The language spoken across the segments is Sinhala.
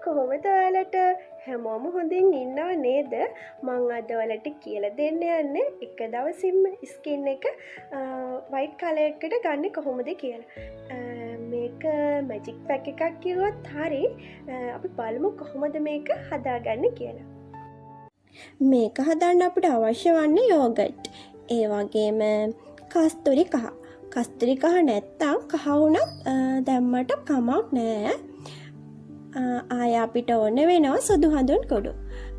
කොහොමද ඔයාලට හැමෝම හොඳින් ඉන්නව නේද? මං අද ඔයාලට කියලා දෙන්න යන්නේ එක දවසින්ම ස්කින් එක වයිට් කලර් එකකට ගන්න කොහොමද කියලා. මේක මැජික් පැක් එකක් කිව්වොත් හරි. අපි බලමු කොහොමද මේක හදාගන්නේ කියලා. මේක හදන්න අපිට අවශ්‍ය වන්නේ යෝගට්. ඒ වගේම කස්තුරි කහ. කස්තුරි කහ නැත්තම් කහ වුණත් දැම්මට කමක් නෑ. ආය අපිට ඕන වෙනවා සුදු හඳුන් කුඩු.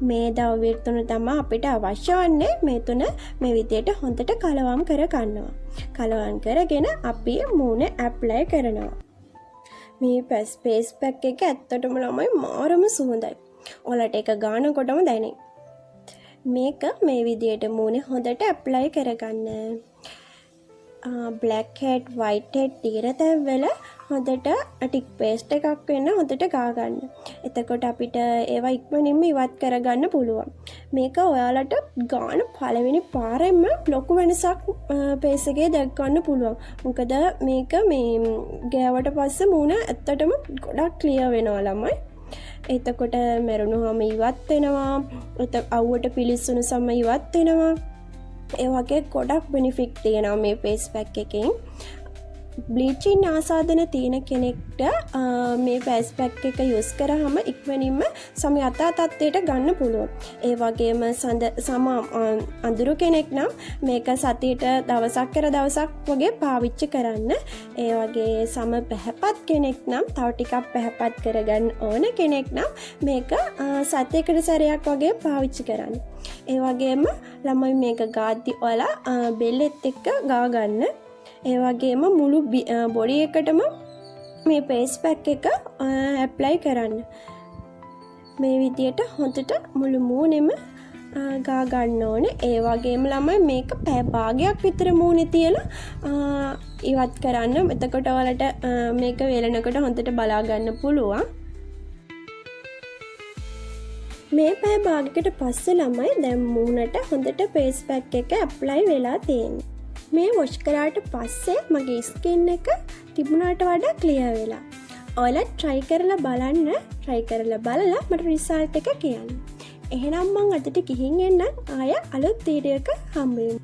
මේ ද්‍රව්‍ය තුන තමයි අපිට අවශ්‍ය වන්නේ. මේ තුන මේ විදියට හොඳට කලවම් කර ගන්නවා. කලවම් කරගෙන අපි මූණ ඇප්ලයි කරනවා. මේ ෆේස් පැක් එක ඇත්තටම ළමයි මාරම සුවඳයි. ඔයාලට ඒක ගන්නකොටම දැනෙයි. මේක මේ විදියට මූණේ හොඳට ඇප්ලයි කරගන්න. බ්ලැක් හෙඩ් වයිට් හෙඩ් ටික තැවල හොඳට ටික් පේස්ට් එකක් වෙන්න හොඳට ගා ගන්න. එතකොට අපිට ඒවා ඉක්මනින්ම ඉවත් කරගන්න පුළුවන්. මේක ඔයාලට ගාන පළවෙනි පාරෙන්ම ලොකු වෙනසක් පේස් එකේ දැක් ගන්න පුළුවන්. මොකද මේක මේ ගෑවට පස්සේ මූණ ඇත්තටම ගොඩක් ක්ලියර් වෙනවා ළමයි. එතකොට මැරුණුවම ඉවත් වෙනවා. අවුවට පිලිස්සුණු සම ඉවත් වෙනවා. ඒ වගේ ගොඩක් බෙනිෆිට් තියෙනවා මේ ෆේස් පැක් එකෙන්. බ්ලීචින් ආසාදන තියෙන කෙනෙක්ට මේ ෆේස් පැක් එක යූස් කරාම ඉක්මනින්ම සම යථා තත්ත්වයට ගන්න පුළුවන්. ඒ වගේම සම අඳුරු කෙනෙක් නම් මේක සතියට දවසක් කර දවසක් වගේ පාවිච්චි කරන්න. ඒ වගේ සම පැහැපත් කෙනෙක් නම් තව ටිකක් පැහැපත් කරගන්න ඕන කෙනෙක් නම් මේක සතියකට සැරයක් වගේ පාවිච්චි කරන්න. ඒ වගේම ළමයි මේක ගාද්දි ඔයාලා බෙල්ලෙත් එක්ක ගා ගන්න. ඒ වගේම මුළු බොඩි එකටම මේ ෆේස් පැක් එක ඇප්ලයි කරන්න. මේ විදියට හොඳට මුළු මූණෙම ගා ගන්න ඕනේ. ඒ වගේම ළමයි මේක පැය භාගයක් විතර මූණේ තියලා ඉවත් කරන්න. එතකොට ඔයාලට මේක වේලනකොට හොඳට බලා ගන්න පුළුවන්. මේ පැය භාගයකට පස්සේ ළමයි දැන් මූණට හොඳට ෆේස් පැක් එක ඇප්ලයි වෙලා තියෙනවා. මේ වොෂ් කරාට පස්සේ මගේ ස්කින් එක තිබුණාට වඩා ක්ලියර් වෙලා. ඔයාලා try කරලා බලන්න. try කරලා බලලා මට රිසල්ට් එක කියන්න. එහෙනම් මං අදට ගිහින් එන්නම්. ආය අලුත් වීඩියෝ එකක හම්බ වෙමු.